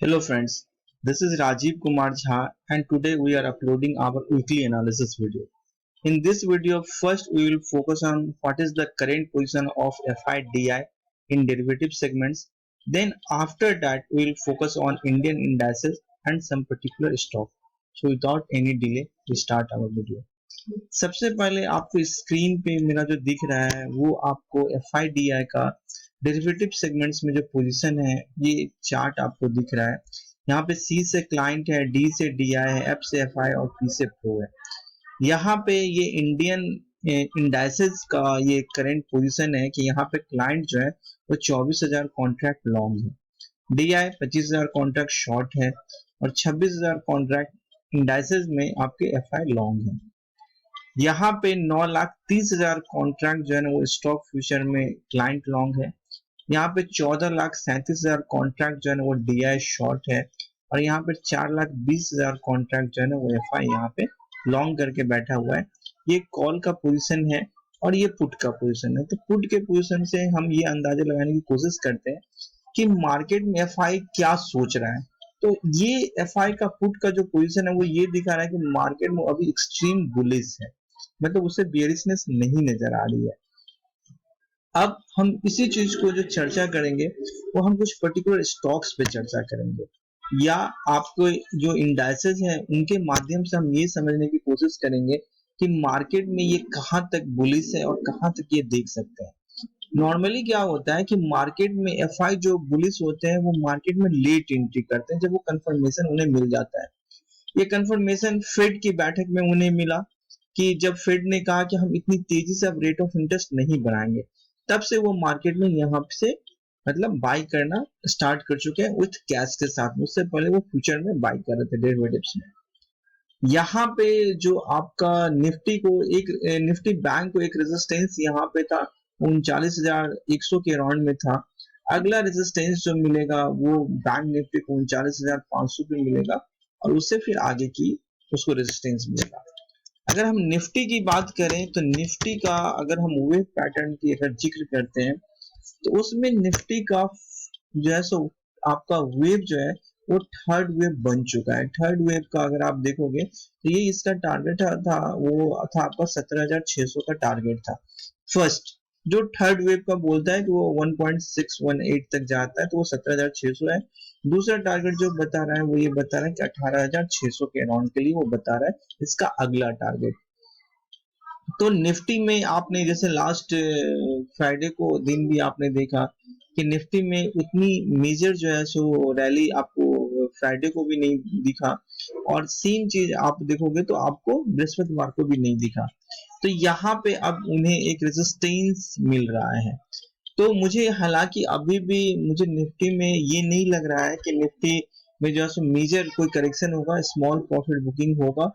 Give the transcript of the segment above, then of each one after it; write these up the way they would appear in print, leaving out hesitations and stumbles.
Hello friends, this is Rajiv Kumar Jha and today we are uploading our weekly analysis video. In this video, first we will focus on what is the current position of FIDI in derivative segments. Then after that we will focus on Indian indices and some particular stock. So without any delay, we start our video. सबसे पहले आपको screen पे मेरा जो दिख रहा है वो आपको FIDI का डेरिवेटिव सेगमेंट्स में जो पोजीशन है ये चार्ट आपको दिख रहा है। यहाँ पे C से क्लाइंट है, D से DI है, F से FI और P से प्रो है। यहाँ पे ये इंडियन इंडाइसेस का ये करंट पोजीशन है कि यहाँ पे क्लाइंट जो है वो 24,000 कॉन्ट्रैक्ट लॉन्ग है, DI 25,000 कॉन्ट्रैक्ट शॉर्ट है और 26,000 कॉन्ट्रैक्ट इंडाइसेस में आपके FI लॉन्ग है। यहाँ पे 9,30,000 कॉन्ट्रैक्ट जो है ना वो स्टॉक फ्यूचर में क्लाइंट लॉन्ग है। यहाँ पे 14,37,000 कॉन्ट्रैक्ट जो है ना वो DI शॉर्ट है और यहाँ पे 4,20,000 कॉन्ट्रैक्ट जो है ना वो FI यहाँ पे लॉन्ग करके बैठा हुआ है। ये कॉल का पोजीशन है और ये पुट का पोजीशन है। तो पुट के पोजीशन से हम ये अंदाजा लगाने की कोशिश करते हैं कि मार्केट में FI क्या सोच रहा है। तो ये FI का पुट का जो पोजीशन है वो ये दिखा रहा है कि मार्केट में अभी एक्सट्रीम बुलिश है, मतलब उसे बेयरिशनेस नहीं नजर आ रही है। अब हम इसी चीज को जो चर्चा करेंगे वो हम कुछ पर्टिकुलर स्टॉक्स पे चर्चा करेंगे या आपको जो इंडाइसेस हैं उनके माध्यम से हम ये समझने की कोशिश करेंगे कि मार्केट में ये कहां तक बुलिश है और कहां तक ये देख सकते हैं। नॉर्मली क्या होता है कि मार्केट में FI जो बुलिश होते हैं वो मार्केट में लेट एंट्री करते हैं जब वो कंफर्मेशन उन्हें मिल जाता है। ये कंफर्मेशन फेड की बैठक में उन्हें मिला कि जब फेड ने कहा कि हम इतनी तेजी से अब रेट ऑफ इंटरेस्ट नहीं बढ़ाएंगे, तब से वो मार्केट में यहाँ से मतलब बाई करना स्टार्ट कर चुके हैं विथ कैश के साथ। उससे पहले वो फ्यूचर में बाई कर रहे थे डेरिवेटिव्स में। यहाँ पे जो आपका निफ्टी बैंक को एक रेजिस्टेंस यहाँ पे था 39,100 के राउंड में था। अगला रेजिस्टेंस जो मिलेगा वो बैंक निफ्टी को 39,500 पे मिलेगा और उससे फिर आगे की उसको रेजिस्टेंस मिलेगा। अगर हम निफ्टी की बात करें तो निफ्टी का अगर हम वेव पैटर्न की अगर जिक्र करते हैं तो उसमें निफ्टी का जो है सो आपका वेव जो है वो थर्ड वेव बन चुका है। थर्ड वेव का अगर आप देखोगे तो ये इसका टारगेट था वो था आपका 17,600 का टारगेट था फर्स्ट। जो थर्ड वेव का बोलता है कि वो 1.618 तक जाता है तो वो 17,600 है। दूसरा टारगेट जो बता रहा है वो ये बता रहा है कि 18,600 के अराउंड के लिए वो बता रहा है इसका अगला टारगेट। तो निफ्टी में आपने जैसे लास्ट फ्राइडे को दिन भी आपने देखा कि निफ्टी में उतनी मेजर जो है सो रैली आपको फ्राइडे को भी नहीं दिखा और सेम चीज आप देखोगे तो आपको बृहस्पतिवार को भी नहीं दिखा। तो यहाँ पे अब उन्हें एक रेजिस्टेंस मिल रहा है। तो मुझे हालांकि अभी भी मुझे निफ्टी में ये नहीं लग रहा है कि निफ्टी में जो है मेजर कोई करेक्शन होगा, स्मॉल प्रॉफिट बुकिंग होगा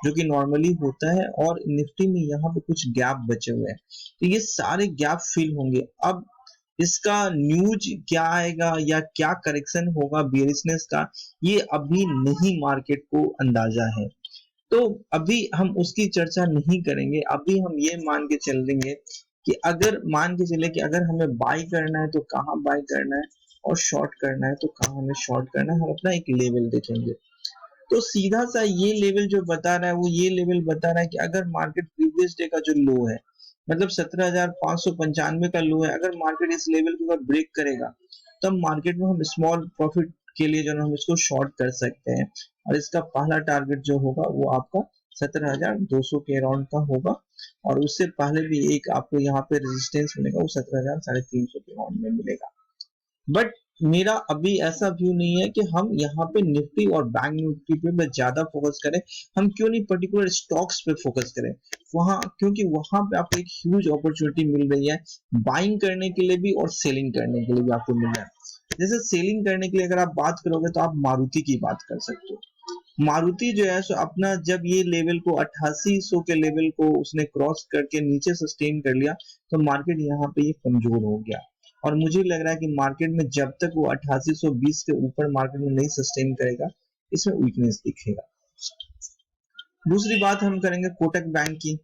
जो कि नॉर्मली होता है और निफ्टी में यहाँ पे कुछ गैप बचे हुए हैं। तो ये सारे गैप फिल होंगे। अब इसका न्यूज क्या आएगा या क्या करेक्शन होगा बेयरिशनेस का, ये अभी नहीं मार्केट को अंदाजा है। तो अभी हम उसकी चर्चा नहीं करेंगे। अभी हम ये मान के चल देंगे कि अगर मान के चले कि अगर हमें बाय करना है तो कहाँ बाय करना है और शॉर्ट करना है तो कहाँ हमें शॉर्ट करना है। हम अपना एक लेवल देखेंगे। तो सीधा सा ये लेवल जो बता रहा है वो ये लेवल बता रहा है कि अगर मार्केट प्रीवियस डे का जो लो है मतलब 17,595 का लो है, अगर मार्केट इस लेवल को अगर ब्रेक करेगा तब मार्केट में हम स्मॉल प्रॉफिट के लिए जो है हम इसको शॉर्ट कर सकते हैं और इसका पहला टारगेट जो होगा वो आपका 17,200 के अराउंड का होगा और उससे पहले भी एक आपको यहाँ पे रेजिस्टेंस मिलेगा वो 17,350 के अराउंड में मिलेगा। बट मेरा अभी ऐसा व्यू नहीं है कि हम यहाँ पे निफ्टी और बैंक निफ्टी पे ज्यादा फोकस करें। हम क्यों नहीं पर्टिकुलर स्टॉक्स पे फोकस करें वहां, क्योंकि वहां पे आपको एक ह्यूज अपॉर्चुनिटी मिल रही है बाइंग करने के लिए भी और सेलिंग करने के लिए भी आपको मिल रहा है। जैसे सेलिंग करने के लिए अगर आप बात करोगे तो आप मारुति की बात कर सकते हो। मारुति जो है सो अपना जब ये लेवल को 8800 के लेवल को उसने क्रॉस करके नीचे सस्टेन कर लिया तो मार्केट यहाँ पे ये कमजोर हो गया और मुझे लग रहा है कि मार्केट में जब तक वो 8820 के ऊपर मार्केट में नहीं सस्टेन करेगा इसमें वीकनेस दिखेगा। दूसरी बात हम करेंगे कोटक बैंक की।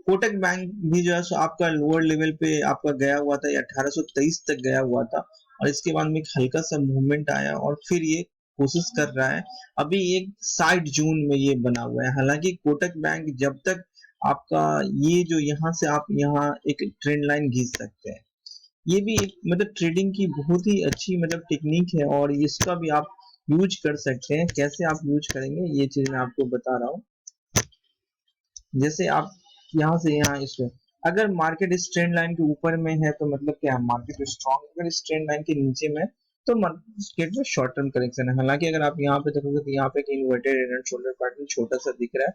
कोटक बैंक भी जो है सो आपका लोअर लेवल पे आपका गया हुआ था, 1823 तक गया हुआ था और इसके बाद में एक हल्का सा मूवमेंट आया और फिर ये कोशिश कर रहा है। अभी एक साइड जोन में ये बना हुआ है। हालांकि कोटक बैंक जब तक आपका ये जो यहाँ से आप यहाँ एक ट्रेंड लाइन खींच सकते हैं, ये भी एक मतलब ट्रेडिंग की बहुत ही अच्छी मतलब टेक्निक है और इसका भी आप यूज कर सकते हैं। कैसे आप यूज करेंगे ये चीज मैं आपको बता रहा हूँ। जैसे आप यहाँ से यहाँ इसको, अगर मार्केट इस ट्रेंड लाइन के ऊपर में है तो मतलब क्या मार्केट स्ट्रॉन्ग, अगर इस ट्रेंड लाइन के नीचे में तो मार्केट में शॉर्ट टर्म करेक्शन है। हालांकि अगर आप यहाँ पे देखोगे तो यहाँ पे एक inverted head and shoulder pattern छोटा सा दिख रहा है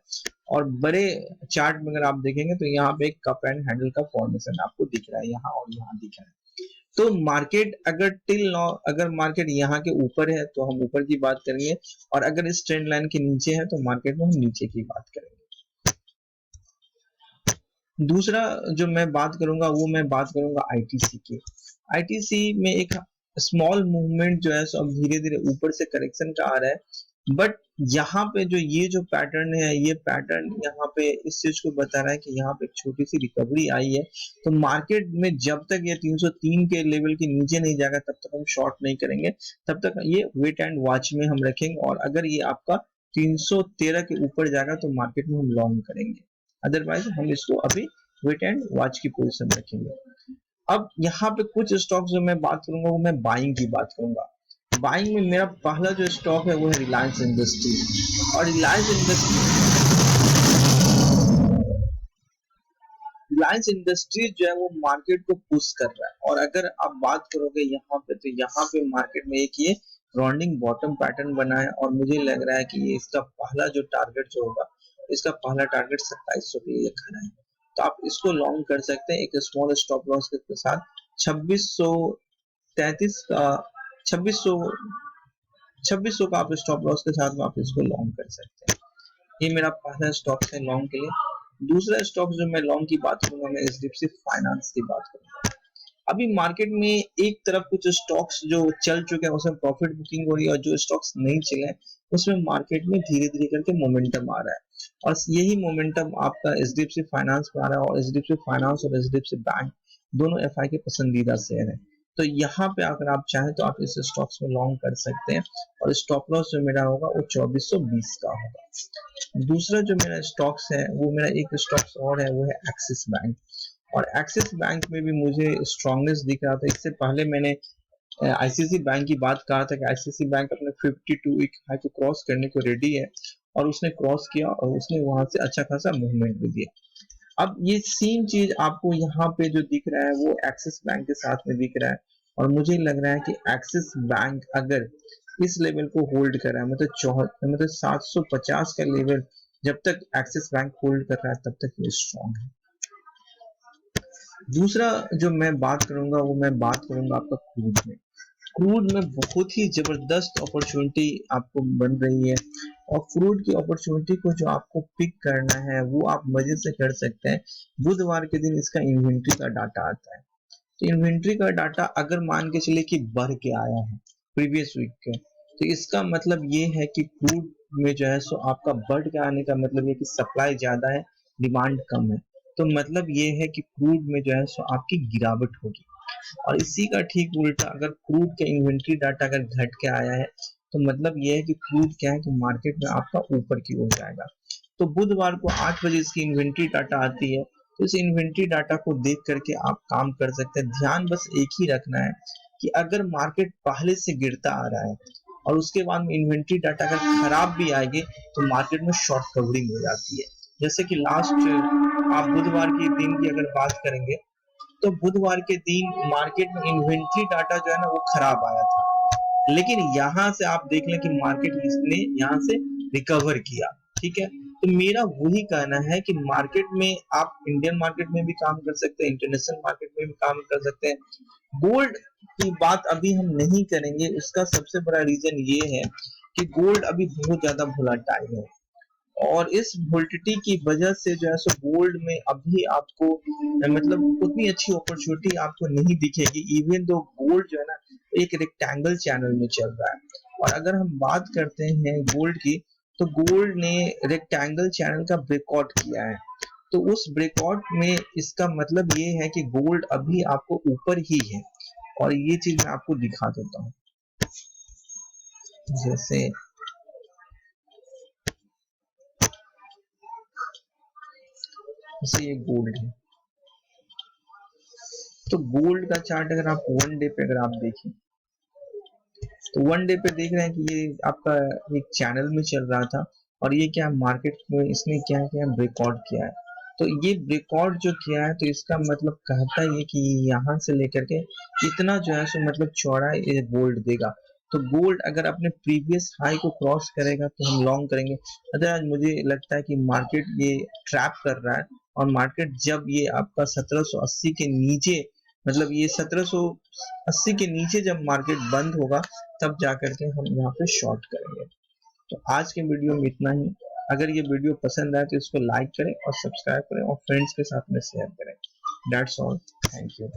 और बड़े चार्ट में अगर आप देखेंगे तो यहाँ पे एक कप एंड हैंडल का फॉर्मेशन आपको दिख रहा है, यहाँ और यहाँ दिख रहा है। तो मार्केट अगर टिल नाउ अगर मार्केट यहाँ के ऊपर है तो हम ऊपर की बात करेंगे और अगर इस ट्रेंड लाइन के नीचे है तो मार्केट में हम नीचे की बात करेंगे। दूसरा जो मैं बात करूंगा वो मैं बात करूंगा आईटीसी की। आईटीसी में एक स्मॉल मूवमेंट जो है सो अब धीरे धीरे ऊपर से करेक्शन का आ रहा है, बट यहाँ पे जो ये जो पैटर्न है ये पैटर्न यहाँ पे इस चीज को बता रहा है कि यहाँ पे एक छोटी सी रिकवरी आई है। तो मार्केट में जब तक ये 303 के लेवल के नीचे नहीं जाएगा तब तक हम शॉर्ट नहीं करेंगे, तब तक ये वेट एंड वॉच में हम रखेंगे और अगर ये आपका 313 के ऊपर जाएगा तो मार्केट में हम लॉन्ग करेंगे, अदरवाइज हम इसको अभी वेट एंड वॉच की पोजीशन रखेंगे। अब यहाँ पे कुछ स्टॉक्स जो मैं बात करूंगा वो मैं बाइंग की बात करूंगा। बाइंग में मेरा पहला जो स्टॉक है वो है रिलायंस इंडस्ट्रीज और रिलायंस इंडस्ट्रीज जो है वो मार्केट को पुश कर रहा है। और अगर आप बात करोगे यहाँ पे तो यहाँ पे मार्केट में एक ये राउंडिंग बॉटम पैटर्न बना है और मुझे लग रहा है कि ये इसका पहला जो टारगेट जो होगा, इसका पहला टारगेट 2700 पे ये खड़ा है। तो आप इसको लॉन्ग कर सकते हैं एक स्मॉल स्टॉप लॉस के साथ 2633 का 2600 का आप स्टॉप लॉस के साथ में आप इसको लॉन्ग कर सकते हैं। ये मेरा पहला स्टॉक है लॉन्ग के लिए। दूसरा स्टॉक जो मैं लॉन्ग की बात करूंगा मैं एचडीएफसी फाइनेंस की बात करूंगा। अभी मार्केट में एक तरफ कुछ स्टॉक्स जो चल चुके हैं उसमें प्रॉफिट बुकिंग हो रही है और जो स्टॉक्स नहीं चले उसमें मार्केट में धीरे धीरे करके मोमेंटम आ रहा है और यही मोमेंटम आपका एचडीएफसी फाइनेंस में आ रहा है और एचडीएफसी फाइनेंस और एचडीएफसी बैंक दोनों एफआई के पसंदीदा शेयर है। तो यहाँ पे अगर आप चाहें तो आप इस स्टॉक्स में लॉन्ग कर सकते हैं और स्टॉप लॉस जो मेरा होगा वो 2420 का होगा। दूसरा जो मेरा स्टॉक्स है वो मेरा एक स्टॉक्स और है वो है एक्सिस बैंक और एक्सिस बैंक में भी मुझे स्ट्रॉन्गनेस दिख रहा था। इससे पहले मैंने आईसीआईसी बैंक की बात कहा था कि आईसीआईसी बैंक अपने 52 वीक हाई को क्रॉस करने को रेडी है और उसने क्रॉस किया और उसने वहां से अच्छा खासा मूवमेंट भी दिया। अब ये सेम चीज आपको यहाँ पे जो दिख रहा है वो एक्सिस बैंक के साथ में दिख रहा है और मुझे लग रहा है कि एक्सिस बैंक अगर इस लेवल को होल्ड कर रहा है मतलब 750 का लेवल जब तक एक्सिस बैंक होल्ड कर रहा है तब तक ये स्ट्रॉन्ग है। दूसरा जो मैं बात करूंगा वो मैं बात करूंगा आपका क्रूड में। क्रूड में बहुत ही जबरदस्त अपॉर्चुनिटी आपको बन रही है और क्रूड की अपॉर्चुनिटी को जो आपको पिक करना है वो आप मजे से कर सकते हैं। बुधवार के दिन इसका इन्वेंट्री का डाटा आता है तो इन्वेंट्री का डाटा अगर मान के चले कि बढ़ के आया है प्रीवियस वीक के तो इसका मतलब ये है कि क्रूड में जो है सो आपका बढ़ के आने का मतलब ये कि सप्लाई ज्यादा है डिमांड कम है। तो मतलब ये है कि क्रूड में जो है सो आपकी गिरावट होगी और इसी का ठीक उल्टा अगर क्रूड का इन्वेंट्री डाटा अगर घट के आया है तो मतलब ये है कि क्रूड क्या है कि मार्केट में आपका ऊपर की ओर जाएगा। तो बुधवार को 8 बजे इसकी इन्वेंट्री डाटा आती है तो इस इन्वेंट्री डाटा को देख करके आप काम कर सकते हैं। ध्यान बस एक ही रखना है कि अगर मार्केट पहले से गिरता आ रहा है और उसके बाद में इन्वेंट्री डाटा अगर खराब भी आएगी तो मार्केट में शॉर्ट कवरिंग हो जाती है। जैसे कि लास्ट आप बुधवार के दिन की अगर बात करेंगे तो बुधवार के दिन मार्केट में इन्वेंट्री डाटा जो है ना वो खराब आया था, लेकिन यहाँ से आप देख लें कि मार्केट इसने यहाँ से रिकवर किया। ठीक है, तो मेरा वही कहना है कि मार्केट में आप इंडियन मार्केट में भी काम कर सकते हैं, इंटरनेशनल मार्केट में भी काम कर सकते हैं। गोल्ड की बात अभी हम नहीं करेंगे, उसका सबसे बड़ा रीजन ये है कि गोल्ड अभी बहुत ज्यादा वोलेटाइल है और इस वोल्टिलिटी की वजह से जो है सो गोल्ड में अभी आपको मतलब उतनी अच्छी अपॉर्चुनिटी आपको नहीं दिखेगी। इवन दो गोल्ड जो है ना एक रेक्टेंगल चैनल में चल रहा है और अगर हम बात करते हैं गोल्ड की तो गोल्ड ने रेक्टेंगल चैनल का ब्रेकआउट किया है। तो उस ब्रेकआउट में इसका मतलब ये है कि गोल्ड अभी आपको ऊपर ही है और ये चीज मैं आपको दिखा देता हूँ। जैसे ये गोल्ड है, तो गोल्ड का चार्ट अगर आप 1 डे पे अगर आप देखें तो 1 डे पे देख रहे हैं कि ये आपका एक चैनल में चल रहा था और ये क्या मार्केट में इसने क्या किया, ब्रेकआउट किया है। तो ये ब्रेकआउट जो किया है तो इसका मतलब कहता है कि यहाँ से लेकर के इतना जो है सो मतलब चौड़ा ये गोल्ड देगा। तो गोल्ड अगर अपने प्रीवियस हाई को क्रॉस करेगा तो हम लॉन्ग करेंगे। अदरवाइज मुझे लगता है कि मार्केट ये ट्रैप कर रहा है और मार्केट जब ये आपका 1780 के नीचे, मतलब ये 1780 के नीचे जब मार्केट बंद होगा तब जा करके हम यहाँ पे शॉर्ट करेंगे। तो आज के वीडियो में इतना ही। अगर ये वीडियो पसंद आए तो इसको लाइक करें और सब्सक्राइब करें और फ्रेंड्स के साथ में शेयर करें। That's all. Thank you.